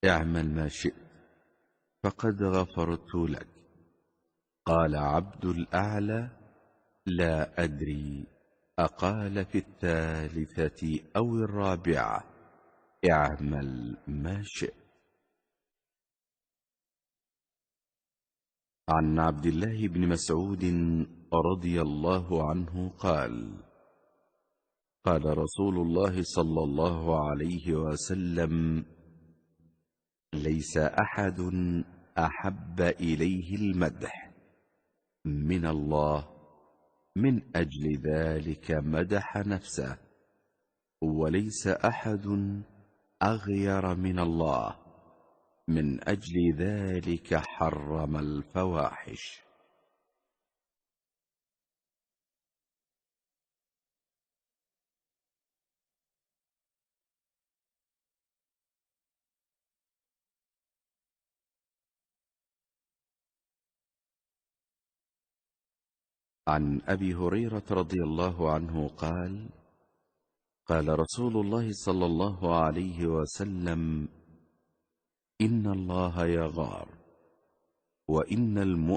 اعمل ما شئت فقد غفرت لك. قال عبد الأعلى: لا أدري أقال في الثالثة أو الرابعة: اعمل ما شئت. عن عبد الله بن مسعود رضي الله عنه قال: قال رسول الله صلى الله عليه وسلم: ليس أحد أحب إليه المدح من الله، من أجل ذلك مدح نفسه، وليس أحد أغير من الله، من أجل ذلك حرم الفواحش. عن أبي هريرة رضي الله عنه قال: قال رسول الله صلى الله عليه وسلم: إن الله يغار، وإن المؤمن